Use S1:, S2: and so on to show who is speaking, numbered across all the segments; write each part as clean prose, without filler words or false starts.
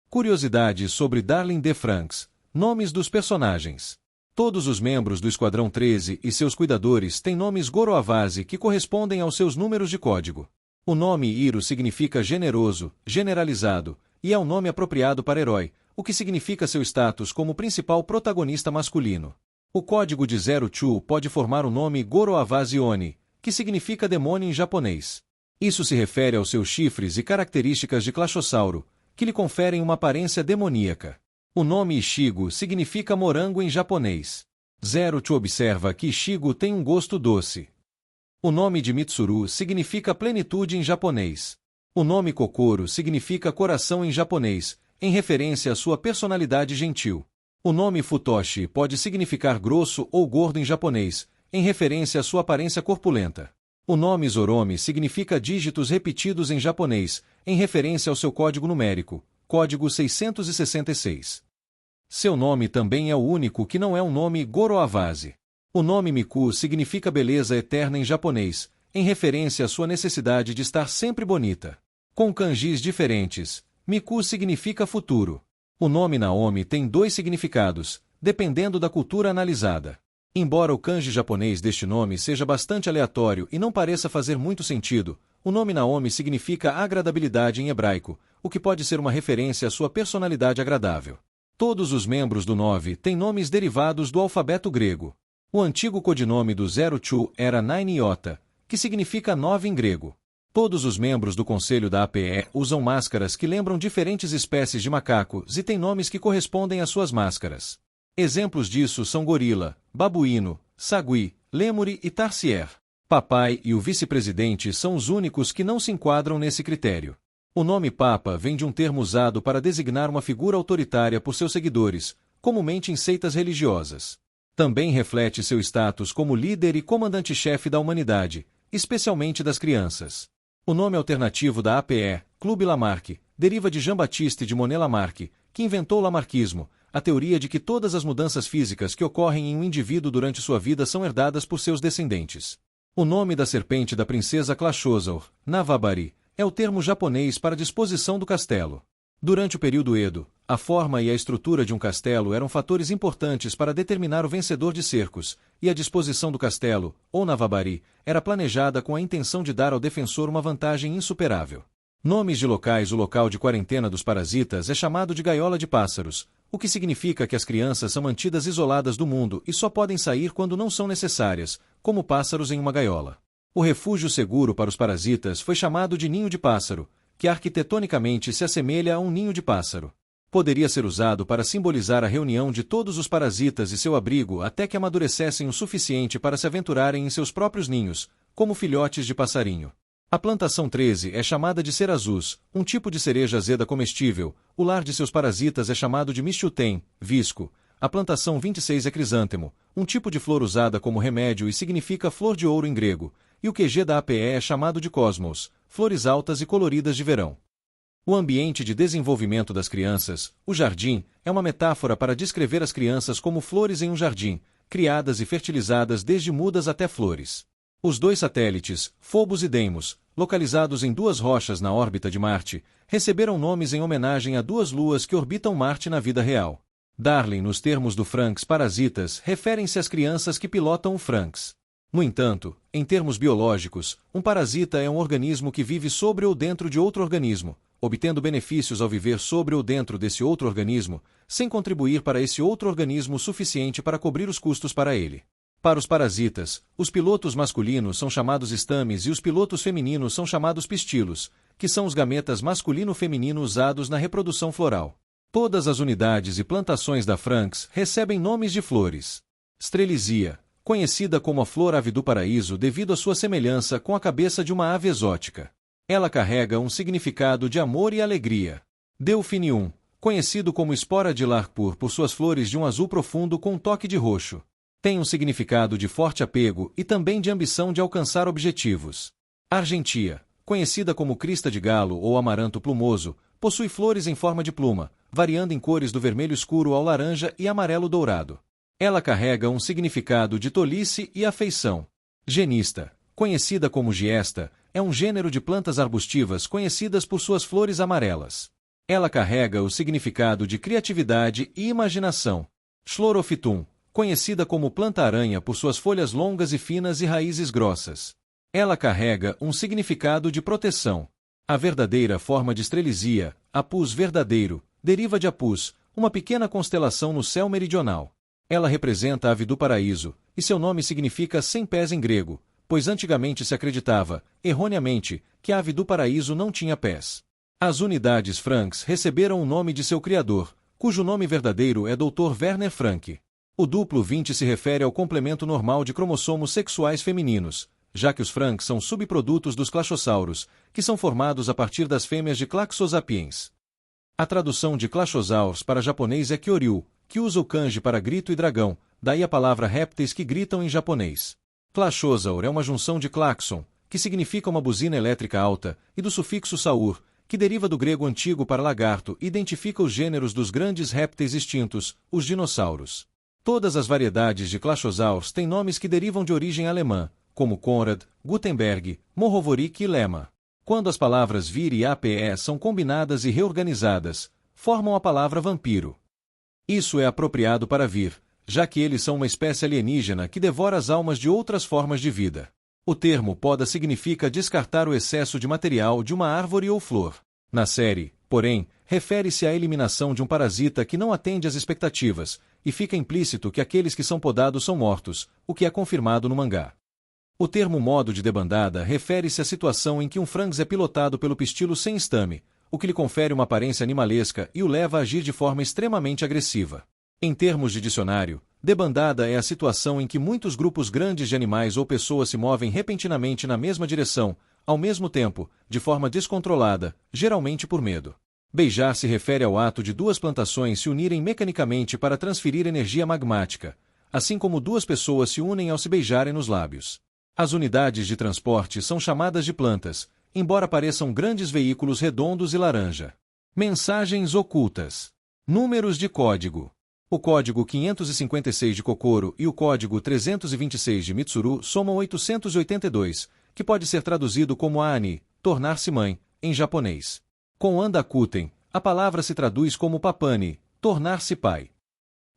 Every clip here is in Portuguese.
S1: Curiosidades sobre Darling de Franks. Nomes dos personagens. Todos os membros do Esquadrão 13 e seus cuidadores têm nomes Goroavasi que correspondem aos seus números de código. O nome Hiro significa generoso, generalizado, e é um nome apropriado para herói, o que significa seu status como principal protagonista masculino. O código de 02 pode formar o nome Goroavasi Oni, que significa demônio em japonês. Isso se refere aos seus chifres e características de Clachossauro, que lhe conferem uma aparência demoníaca. O nome Ishigo significa morango em japonês. 02 observa que Ishigo tem um gosto doce. O nome de Mitsuru significa plenitude em japonês. O nome Kokoro significa coração em japonês, em referência à sua personalidade gentil. O nome Futoshi pode significar grosso ou gordo em japonês, em referência à sua aparência corpulenta. O nome Zoromi significa dígitos repetidos em japonês, em referência ao seu código numérico, código 666. Seu nome também é o único que não é um nome Goroavasi. O nome Miku significa beleza eterna em japonês, em referência à sua necessidade de estar sempre bonita. Com kanjis diferentes, Miku significa futuro. O nome Naomi tem dois significados, dependendo da cultura analisada. Embora o kanji japonês deste nome seja bastante aleatório e não pareça fazer muito sentido, o nome Naomi significa agradabilidade em hebraico, o que pode ser uma referência à sua personalidade agradável. Todos os membros do 9 têm nomes derivados do alfabeto grego. O antigo codinome do 02 era Nine Iota, que significa 9 em grego. Todos os membros do conselho da APE usam máscaras que lembram diferentes espécies de macacos e têm nomes que correspondem às suas máscaras. Exemplos disso são gorila, babuíno, sagui, lêmure e tarsier. Papai e o vice-presidente são os únicos que não se enquadram nesse critério. O nome Papa vem de um termo usado para designar uma figura autoritária por seus seguidores, comumente em seitas religiosas. Também reflete seu status como líder e comandante-chefe da humanidade, especialmente das crianças. O nome alternativo da APE, Clube Lamarck, deriva de Jean-Baptiste de Monet Lamarck, que inventou o lamarquismo, a teoria de que todas as mudanças físicas que ocorrem em um indivíduo durante sua vida são herdadas por seus descendentes. O nome da serpente da princesa Clachossaur, Nawabari, é o termo japonês para a disposição do castelo. Durante o período Edo, a forma e a estrutura de um castelo eram fatores importantes para determinar o vencedor de cercos, e a disposição do castelo, ou Nawabari, era planejada com a intenção de dar ao defensor uma vantagem insuperável. Nomes de locais. O local de quarentena dos parasitas é chamado de gaiola de pássaros, o que significa que as crianças são mantidas isoladas do mundo e só podem sair quando não são necessárias, como pássaros em uma gaiola. O refúgio seguro para os parasitas foi chamado de ninho de pássaro, que arquitetonicamente se assemelha a um ninho de pássaro. Poderia ser usado para simbolizar a reunião de todos os parasitas e seu abrigo até que amadurecessem o suficiente para se aventurarem em seus próprios ninhos, como filhotes de passarinho. A plantação 13 é chamada de cerazus, um tipo de cereja azeda comestível. O lar de seus parasitas é chamado de michuten, visco. A plantação 26 é crisântemo, um tipo de flor usada como remédio e significa flor de ouro em grego. E o QG da APE é chamado de cosmos, flores altas e coloridas de verão. O ambiente de desenvolvimento das crianças, o jardim, é uma metáfora para descrever as crianças como flores em um jardim, criadas e fertilizadas desde mudas até flores. Os dois satélites, Phobos e Deimos, localizados em duas rochas na órbita de Marte, receberam nomes em homenagem a duas luas que orbitam Marte na vida real. Darling, nos termos do Franks parasitas, referem-se às crianças que pilotam o Franks. No entanto, em termos biológicos, um parasita é um organismo que vive sobre ou dentro de outro organismo, obtendo benefícios ao viver sobre ou dentro desse outro organismo, sem contribuir para esse outro organismo o suficiente para cobrir os custos para ele. Para os parasitas, os pilotos masculinos são chamados estames e os pilotos femininos são chamados pistilos, que são os gametas masculino-feminino usados na reprodução floral. Todas as unidades e plantações da Franks recebem nomes de flores. Strelizia, conhecida como a flor ave do paraíso devido à sua semelhança com a cabeça de uma ave exótica. Ela carrega um significado de amor e alegria. Delphinium, conhecido como espora de Larkpur por suas flores de um azul profundo com um toque de roxo. Tem um significado de forte apego e também de ambição de alcançar objetivos. Argentia, conhecida como crista de galo ou amaranto plumoso, possui flores em forma de pluma, variando em cores do vermelho escuro ao laranja e amarelo dourado. Ela carrega um significado de tolice e afeição. Genista, conhecida como giesta, é um gênero de plantas arbustivas conhecidas por suas flores amarelas. Ela carrega o significado de criatividade e imaginação. Schlorofitum, conhecida como planta-aranha por suas folhas longas e finas e raízes grossas. Ela carrega um significado de proteção. A verdadeira forma de estrelizia, Apus verdadeiro, deriva de Apus, uma pequena constelação no céu meridional. Ela representa a ave do paraíso, e seu nome significa 100 pés em grego, pois antigamente se acreditava, erroneamente, que a ave do paraíso não tinha pés. As unidades Franks receberam o nome de seu criador, cujo nome verdadeiro é Dr. Werner Frank. O duplo 20 se refere ao complemento normal de cromossomos sexuais femininos, já que os Franks são subprodutos dos clachossauros, que são formados a partir das fêmeas de Claxosapiens. A tradução de Clachosaurs para japonês é Kyoryu, que usa o kanji para grito e dragão, daí a palavra répteis que gritam em japonês. Clachosaur é uma junção de claxon, que significa uma buzina elétrica alta, e do sufixo saur, que deriva do grego antigo para lagarto e identifica os gêneros dos grandes répteis extintos, os dinossauros. Todas as variedades de Clachosaurs têm nomes que derivam de origem alemã, como Conrad, Gutenberg, Mohovorik e Lema. Quando as palavras vir e ape são combinadas e reorganizadas, formam a palavra vampiro. Isso é apropriado para vir, já que eles são uma espécie alienígena que devora as almas de outras formas de vida. O termo poda significa descartar o excesso de material de uma árvore ou flor. Na série, porém, refere-se à eliminação de um parasita que não atende às expectativas, e fica implícito que aqueles que são podados são mortos, o que é confirmado no mangá. O termo modo de debandada refere-se à situação em que um Franks é pilotado pelo pistilo sem estame, o que lhe confere uma aparência animalesca e o leva a agir de forma extremamente agressiva. Em termos de dicionário, debandada é a situação em que muitos grupos grandes de animais ou pessoas se movem repentinamente na mesma direção, ao mesmo tempo, de forma descontrolada, geralmente por medo. Beijar se refere ao ato de duas plantações se unirem mecanicamente para transferir energia magmática, assim como duas pessoas se unem ao se beijarem nos lábios. As unidades de transporte são chamadas de plantas, embora pareçam grandes veículos redondos e laranja. Mensagens ocultas. Números de código. O código 556 de Kokoro e o código 326 de Mitsuru somam 882, que pode ser traduzido como Ani, tornar-se mãe, em japonês. Com Andakuten, a palavra se traduz como Papani, tornar-se pai.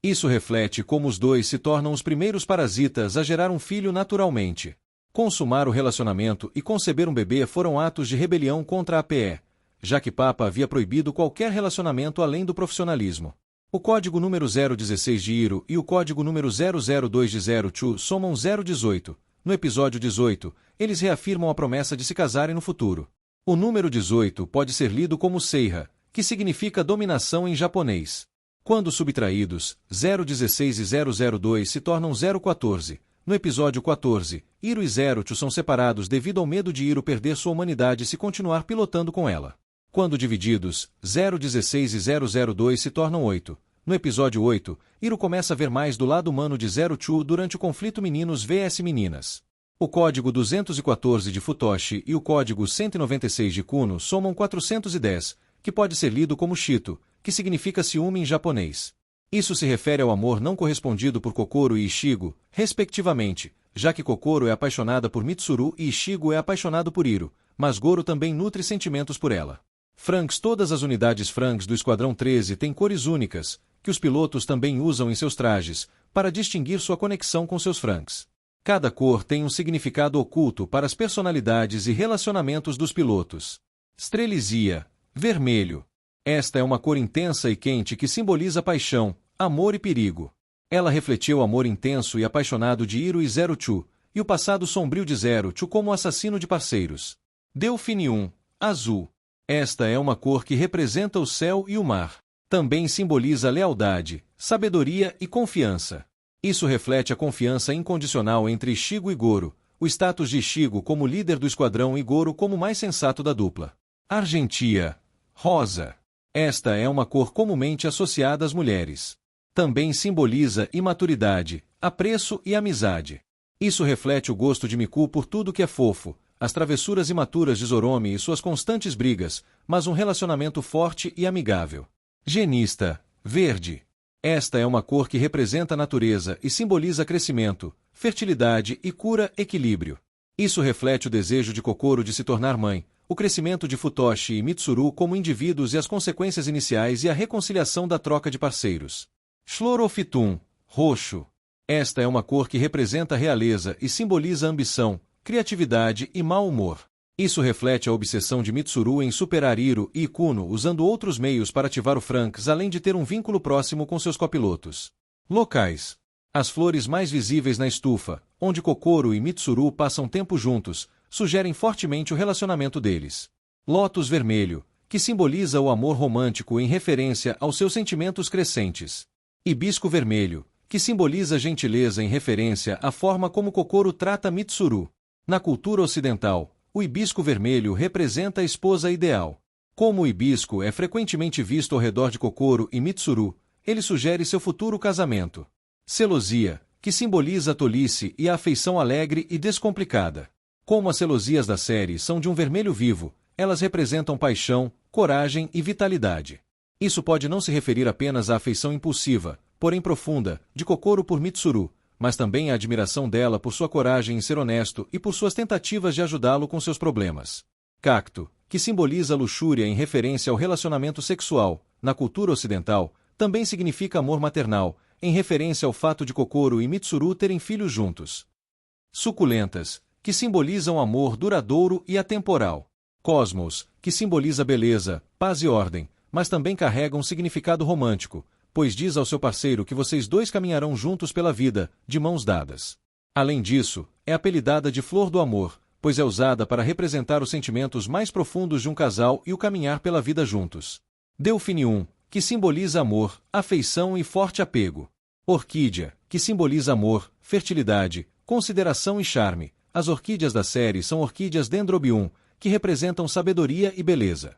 S1: Isso reflete como os dois se tornam os primeiros parasitas a gerar um filho naturalmente. Consumar o relacionamento e conceber um bebê foram atos de rebelião contra a APE, já que Papa havia proibido qualquer relacionamento além do profissionalismo. O código número 016 de Iro e o código número 002 de Zero Chu somam 018. No episódio 18, eles reafirmam a promessa de se casarem no futuro. O número 18 pode ser lido como Seiha, que significa dominação em japonês. Quando subtraídos, 016 e 002 se tornam 014. No episódio 14, Iro e Zero Chu são separados devido ao medo de Iro perder sua humanidade se continuar pilotando com ela. Quando divididos, 016 e 002 se tornam 8. No episódio 8, Iro começa a ver mais do lado humano de Zero Chu durante o conflito meninos vs meninas. O código 214 de Futoshi e o código 196 de Kuno somam 410, que pode ser lido como Shito, que significa ciúme em japonês. Isso se refere ao amor não correspondido por Kokoro e Ishigo, respectivamente, já que Kokoro é apaixonada por Mitsuru e Ishigo é apaixonado por Iro, mas Goro também nutre sentimentos por ela. Franks. Todas as unidades Franks do Esquadrão 13 têm cores únicas, que os pilotos também usam em seus trajes, para distinguir sua conexão com seus Franks. Cada cor tem um significado oculto para as personalidades e relacionamentos dos pilotos. Estrelizia, vermelho. Esta é uma cor intensa e quente que simboliza paixão, amor e perigo. Ela refletiu o amor intenso e apaixonado de Iro e Zero Chu, e o passado sombrio de Zero Chu como assassino de parceiros. Delfinium, azul. Esta é uma cor que representa o céu e o mar. Também simboliza lealdade, sabedoria e confiança. Isso reflete a confiança incondicional entre Ishigo e Goro, o status de Ishigo como líder do esquadrão e Goro como mais sensato da dupla. Argentia, rosa. Esta é uma cor comumente associada às mulheres. Também simboliza imaturidade, apreço e amizade. Isso reflete o gosto de Miku por tudo que é fofo, as travessuras imaturas de Zoromi e suas constantes brigas, mas um relacionamento forte e amigável. Genista, verde. Esta é uma cor que representa a natureza e simboliza crescimento, fertilidade e cura, equilíbrio. Isso reflete o desejo de Kokoro de se tornar mãe, o crescimento de Futoshi e Mitsuru como indivíduos e as consequências iniciais e a reconciliação da troca de parceiros. Chlorophytum, roxo. Esta é uma cor que representa a realeza e simboliza ambição, criatividade e mau humor. Isso reflete a obsessão de Mitsuru em superar Hiro e Ikuno usando outros meios para ativar o Franks, além de ter um vínculo próximo com seus copilotos. Locais. As flores mais visíveis na estufa, onde Kokoro e Mitsuru passam tempo juntos, sugerem fortemente o relacionamento deles. Lótus vermelho, que simboliza o amor romântico em referência aos seus sentimentos crescentes. Hibisco vermelho, que simboliza gentileza em referência à forma como Kokoro trata Mitsuru. Na cultura ocidental, o hibisco vermelho representa a esposa ideal. Como o hibisco é frequentemente visto ao redor de Kokoro e Mitsuru, ele sugere seu futuro casamento. Celosia, que simboliza a tolice e a afeição alegre e descomplicada. Como as celosias da série são de um vermelho vivo, elas representam paixão, coragem e vitalidade. Isso pode não se referir apenas à afeição impulsiva, porém profunda, de Kokoro por Mitsuru, mas também à admiração dela por sua coragem em ser honesto e por suas tentativas de ajudá-lo com seus problemas. Cacto, que simboliza a luxúria em referência ao relacionamento sexual, na cultura ocidental, também significa amor maternal, em referência ao fato de Kokoro e Mitsuru terem filhos juntos. Suculentas, que simbolizam amor duradouro e atemporal. Cosmos, que simboliza beleza, paz e ordem, mas também carrega um significado romântico, pois diz ao seu parceiro que vocês dois caminharão juntos pela vida, de mãos dadas. Além disso, é apelidada de Flor do Amor, pois é usada para representar os sentimentos mais profundos de um casal e o caminhar pela vida juntos. Delfinium, que simboliza amor, afeição e forte apego. Orquídea, que simboliza amor, fertilidade, consideração e charme. As orquídeas da série são orquídeas Dendrobium, que representam sabedoria e beleza.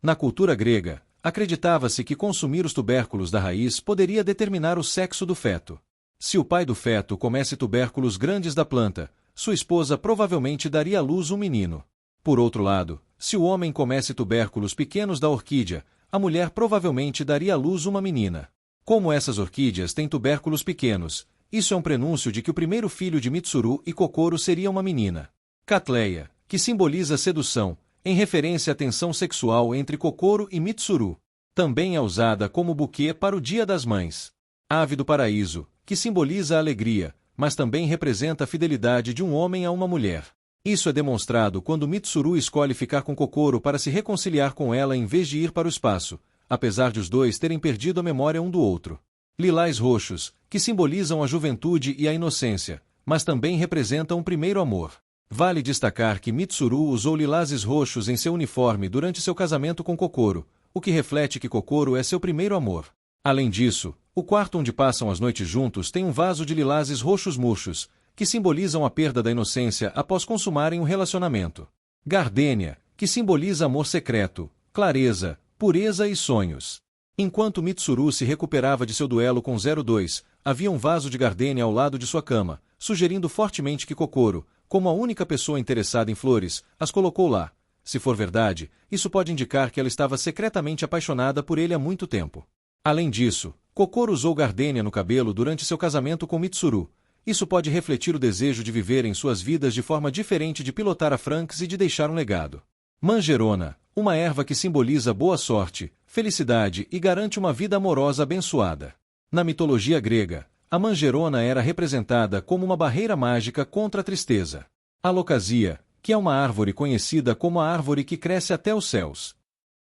S1: Na cultura grega, acreditava-se que consumir os tubérculos da raiz poderia determinar o sexo do feto. Se o pai do feto comesse tubérculos grandes da planta, sua esposa provavelmente daria à luz um menino. Por outro lado, se o homem comesse tubérculos pequenos da orquídea, a mulher provavelmente daria à luz uma menina. Como essas orquídeas têm tubérculos pequenos, isso é um prenúncio de que o primeiro filho de Mitsuru e Kokoro seria uma menina. Catleia, que simboliza sedução, em referência à tensão sexual entre Kokoro e Mitsuru. Também é usada como buquê para o Dia das Mães. Ave do Paraíso, que simboliza a alegria, mas também representa a fidelidade de um homem a uma mulher. Isso é demonstrado quando Mitsuru escolhe ficar com Kokoro para se reconciliar com ela em vez de ir para o espaço, apesar de os dois terem perdido a memória um do outro. Lilás roxos, que simbolizam a juventude e a inocência, mas também representam um primeiro amor. Vale destacar que Mitsuru usou lilazes roxos em seu uniforme durante seu casamento com Kokoro, o que reflete que Kokoro é seu primeiro amor. Além disso, o quarto onde passam as noites juntos tem um vaso de lilazes roxos murchos, que simbolizam a perda da inocência após consumarem um relacionamento. Gardênia, que simboliza amor secreto, clareza, pureza e sonhos. Enquanto Mitsuru se recuperava de seu duelo com 02, havia um vaso de gardênia ao lado de sua cama, sugerindo fortemente que Kokoro, como a única pessoa interessada em flores, as colocou lá. Se for verdade, isso pode indicar que ela estava secretamente apaixonada por ele há muito tempo. Além disso, Kokoro usou gardênia no cabelo durante seu casamento com Mitsuru. Isso pode refletir o desejo de viver em suas vidas de forma diferente de pilotar a Franks e de deixar um legado. Manjerona, uma erva que simboliza boa sorte, felicidade e garante uma vida amorosa abençoada. Na mitologia grega, a manjerona era representada como uma barreira mágica contra a tristeza. Alocasia, que é uma árvore conhecida como a árvore que cresce até os céus.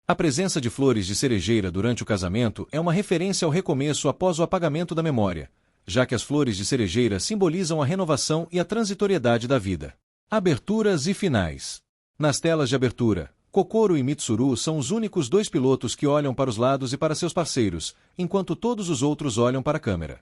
S1: A presença de flores de cerejeira durante o casamento é uma referência ao recomeço após o apagamento da memória, já que as flores de cerejeira simbolizam a renovação e a transitoriedade da vida. Aberturas e finais. Nas telas de abertura, Kokoro e Mitsuru são os únicos dois pilotos que olham para os lados e para seus parceiros, enquanto todos os outros olham para a câmera.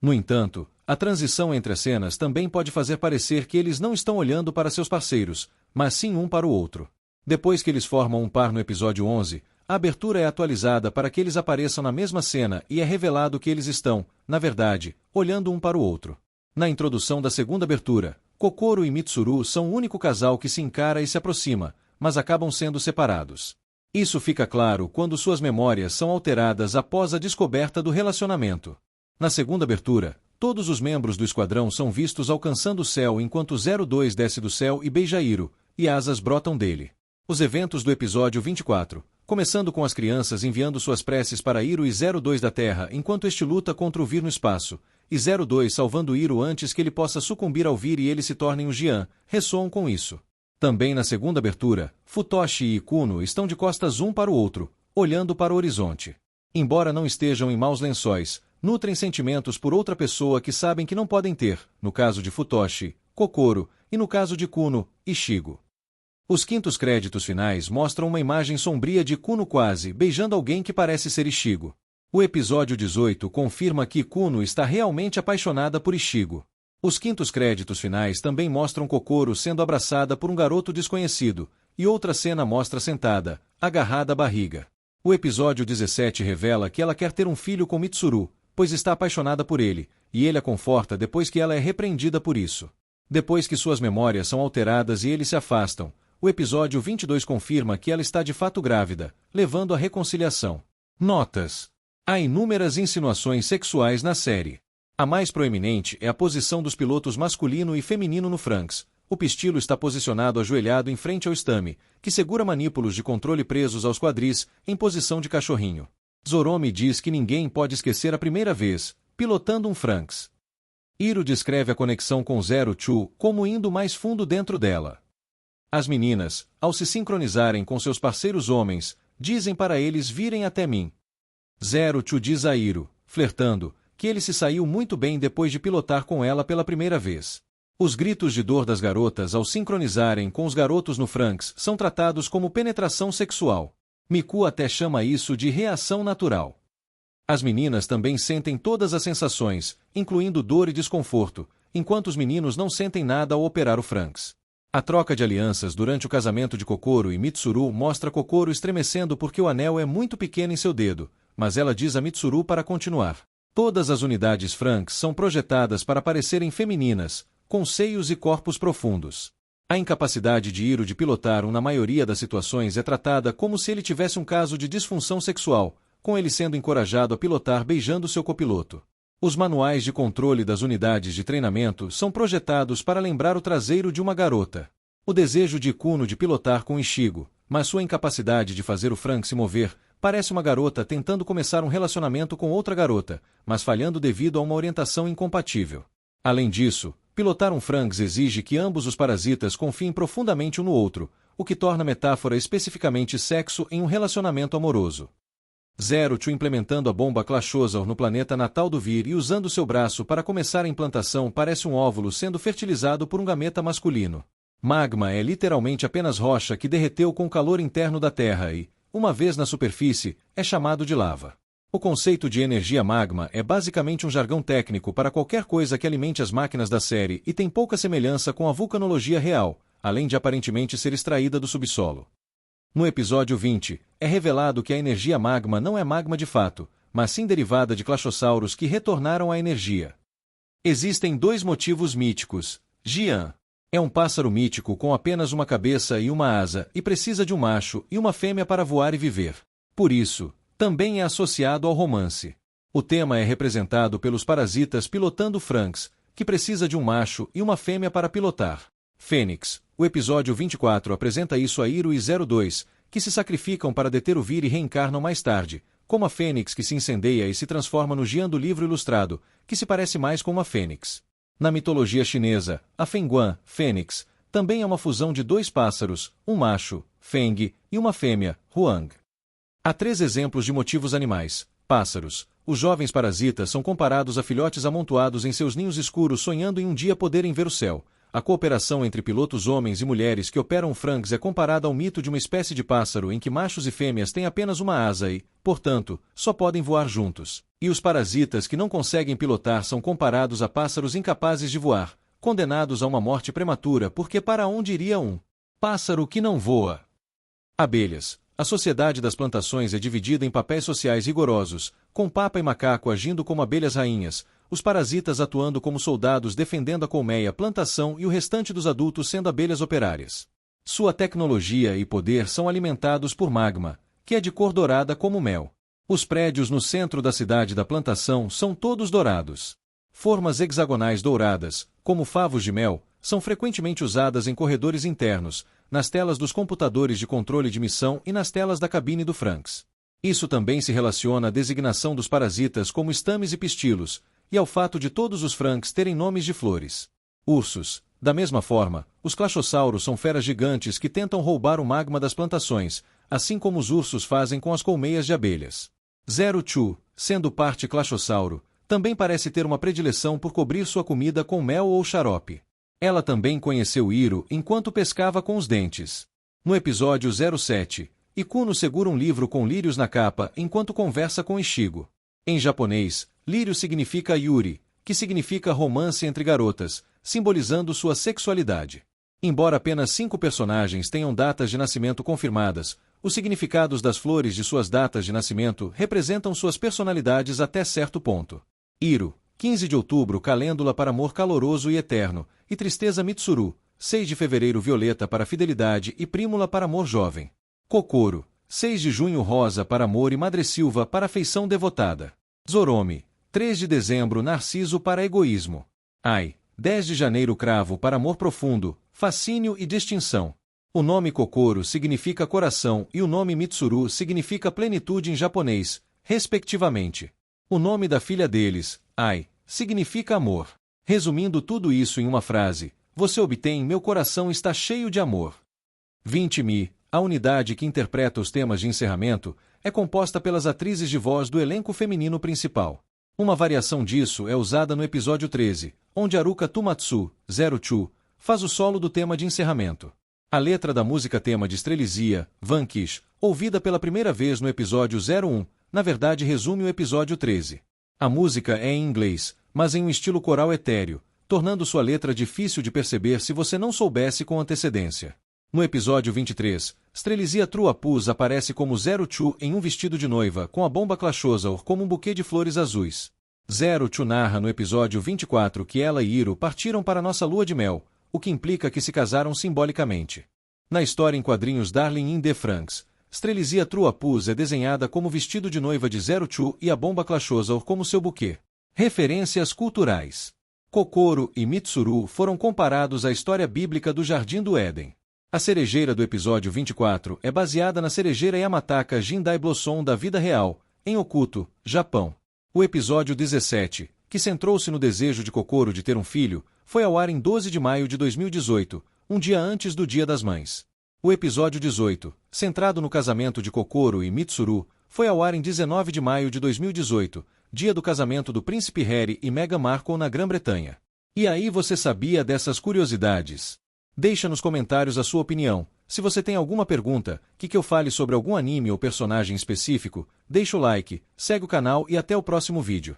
S1: No entanto, a transição entre as cenas também pode fazer parecer que eles não estão olhando para seus parceiros, mas sim um para o outro. Depois que eles formam um par no episódio 11, a abertura é atualizada para que eles apareçam na mesma cena e é revelado que eles estão, na verdade, olhando um para o outro. Na introdução da segunda abertura, Kokoro e Mitsuru são o único casal que se encara e se aproxima, mas acabam sendo separados. Isso fica claro quando suas memórias são alteradas após a descoberta do relacionamento. Na segunda abertura, todos os membros do esquadrão são vistos alcançando o céu enquanto 02 desce do céu e beija Hiro, e asas brotam dele. Os eventos do episódio 24, começando com as crianças enviando suas preces para Iroh e 02 da Terra enquanto este luta contra o Vir no espaço, e 02 salvando Iroh antes que ele possa sucumbir ao Vir e ele se torne um Jian, ressoam com isso. Também na segunda abertura, Futoshi e Kuno estão de costas um para o outro, olhando para o horizonte. Embora não estejam em maus lençóis, nutrem sentimentos por outra pessoa que sabem que não podem ter, no caso de Futoshi, Kokoro, e no caso de Kuno, Ichigo. Os quintos créditos finais mostram uma imagem sombria de Kuno quase beijando alguém que parece ser Ichigo. O episódio 18 confirma que Kuno está realmente apaixonada por Ichigo. Os quintos créditos finais também mostram Kokoro sendo abraçada por um garoto desconhecido, e outra cena mostra sentada, agarrada à barriga. O episódio 17 revela que ela quer ter um filho com Mitsuru, pois está apaixonada por ele, e ele a conforta depois que ela é repreendida por isso. Depois que suas memórias são alteradas e eles se afastam, o episódio 22 confirma que ela está de fato grávida, levando à reconciliação. Notas: há inúmeras insinuações sexuais na série. A mais proeminente é a posição dos pilotos masculino e feminino no Franxx. O pistilo está posicionado ajoelhado em frente ao Stami, que segura manípulos de controle presos aos quadris, em posição de cachorrinho. Zoromi diz que ninguém pode esquecer a primeira vez, pilotando um Franxx. Iroh descreve a conexão com 02 como indo mais fundo dentro dela. As meninas, ao se sincronizarem com seus parceiros homens, dizem para eles virem até mim. 02 diz a Iroh, flertando, que ele se saiu muito bem depois de pilotar com ela pela primeira vez. Os gritos de dor das garotas ao sincronizarem com os garotos no Franxx são tratados como penetração sexual. Miku até chama isso de reação natural. As meninas também sentem todas as sensações, incluindo dor e desconforto, enquanto os meninos não sentem nada ao operar o Franxx. A troca de alianças durante o casamento de Kokoro e Mitsuru mostra Kokoro estremecendo porque o anel é muito pequeno em seu dedo, mas ela diz a Mitsuru para continuar. Todas as unidades Franxx são projetadas para parecerem femininas, com seios e corpos profundos. A incapacidade de Iroh de pilotar na maioria das situações é tratada como se ele tivesse um caso de disfunção sexual, com ele sendo encorajado a pilotar beijando seu copiloto. Os manuais de controle das unidades de treinamento são projetados para lembrar o traseiro de uma garota. O desejo de Kuno de pilotar com Ichigo, mas sua incapacidade de fazer o Franxx se mover, parece uma garota tentando começar um relacionamento com outra garota, mas falhando devido a uma orientação incompatível. Além disso, pilotar um Franxx exige que ambos os parasitas confiem profundamente um no outro, o que torna a metáfora especificamente sexo em um relacionamento amoroso. 02 implementando a bomba Clashosar no planeta natal do Vir e usando seu braço para começar a implantação parece um óvulo sendo fertilizado por um gameta masculino. Magma é literalmente apenas rocha que derreteu com o calor interno da Terra e, uma vez na superfície, é chamado de lava. O conceito de energia magma é basicamente um jargão técnico para qualquer coisa que alimente as máquinas da série e tem pouca semelhança com a vulcanologia real, além de aparentemente ser extraída do subsolo. No episódio 20, é revelado que a energia magma não é magma de fato, mas sim derivada de clashossauros que retornaram à energia. Existem dois motivos míticos. Jian é um pássaro mítico com apenas uma cabeça e uma asa e precisa de um macho e uma fêmea para voar e viver. Por isso, também é associado ao romance. O tema é representado pelos parasitas pilotando Franxx, que precisa de um macho e uma fêmea para pilotar. Fênix. O episódio 24 apresenta isso a Iroh e 02, que se sacrificam para deter o Vir e reencarnam mais tarde, como a Fênix que se incendeia e se transforma no Jian do livro ilustrado, que se parece mais com uma fênix. Na mitologia chinesa, a Fenguan, Fênix, também é uma fusão de dois pássaros, um macho, Feng, e uma fêmea, Huang. Há 3 exemplos de motivos animais. Pássaros. Os jovens parasitas são comparados a filhotes amontoados em seus ninhos escuros sonhando em um dia poderem ver o céu. A cooperação entre pilotos homens e mulheres que operam Franxx é comparada ao mito de uma espécie de pássaro em que machos e fêmeas têm apenas uma asa e, portanto, só podem voar juntos. E os parasitas que não conseguem pilotar são comparados a pássaros incapazes de voar, condenados a uma morte prematura porque para onde iria um pássaro que não voa? Abelhas. A sociedade das plantações é dividida em papéis sociais rigorosos, com papa e macaco agindo como abelhas rainhas, os parasitas atuando como soldados defendendo a colmeia, plantação e o restante dos adultos sendo abelhas operárias. Sua tecnologia e poder são alimentados por magma, que é de cor dourada como mel. Os prédios no centro da cidade da plantação são todos dourados. Formas hexagonais douradas, como favos de mel, são frequentemente usadas em corredores internos, nas telas dos computadores de controle de missão e nas telas da cabine do Franks. Isso também se relaciona à designação dos parasitas como estames e pistilos, e ao fato de todos os Franks terem nomes de flores. Ursos. Da mesma forma, os clachossauros são feras gigantes que tentam roubar o magma das plantações, assim como os ursos fazem com as colmeias de abelhas. Zero Chu, sendo parte clachossauro, também parece ter uma predileção por cobrir sua comida com mel ou xarope. Ela também conheceu Hiro enquanto pescava com os dentes. No episódio 07, Ikuno segura um livro com lírios na capa enquanto conversa com Ichigo. Em japonês, lírio significa yuri, que significa romance entre garotas, simbolizando sua sexualidade. Embora apenas 5 personagens tenham datas de nascimento confirmadas, os significados das flores de suas datas de nascimento representam suas personalidades até certo ponto. Hiro, 15 de outubro, calêndula para amor caloroso e eterno, e tristeza Mitsuru, 6 de fevereiro, violeta para fidelidade e prímula para amor jovem. Kokoro, 6 de junho, rosa para amor e madressilva para afeição devotada. Zoromi, 3 de dezembro, narciso para egoísmo. Ai, 10 de janeiro, cravo para amor profundo, fascínio e distinção. O nome Kokoro significa coração e o nome Mitsuru significa plenitude em japonês, respectivamente. O nome da filha deles, Ai, significa amor. Resumindo tudo isso em uma frase, você obtém meu coração está cheio de amor. 20Mi, a unidade que interpreta os temas de encerramento, é composta pelas atrizes de voz do elenco feminino principal. Uma variação disso é usada no episódio 13, onde Haruka Tumatsu, Zero Chu, faz o solo do tema de encerramento. A letra da música tema de Estrelizia, Vanquish, ouvida pela primeira vez no episódio 01, na verdade resume o episódio 13. A música é em inglês, mas em um estilo coral etéreo, tornando sua letra difícil de perceber se você não soubesse com antecedência. No episódio 23, Estrelizia Truapus aparece como Zero Chu em um vestido de noiva com a bomba Clachosaur como um buquê de flores azuis. Zero Chu narra no episódio 24 que ela e Hiro partiram para nossa lua de mel, o que implica que se casaram simbolicamente. Na história em quadrinhos Darling in the Franxx, Estrelizia Truapus é desenhada como vestido de noiva de Zero Chu e a bomba Clachosaur como seu buquê. Referências culturais. Kokoro e Mitsuru foram comparados à história bíblica do Jardim do Éden. A cerejeira do episódio 24 é baseada na cerejeira Yamataka Jindai Blossom da vida real, em Okuto, Japão. O episódio 17, que centrou-se no desejo de Kokoro de ter um filho, foi ao ar em 12 de maio de 2018, um dia antes do Dia das Mães. O episódio 18, centrado no casamento de Kokoro e Mitsuru, foi ao ar em 19 de maio de 2018, dia do casamento do príncipe Harry e Meghan Markle na Grã-Bretanha. E aí, você sabia dessas curiosidades? Deixa nos comentários a sua opinião. Se você tem alguma pergunta, que eu fale sobre algum anime ou personagem específico, deixa o like, segue o canal e até o próximo vídeo.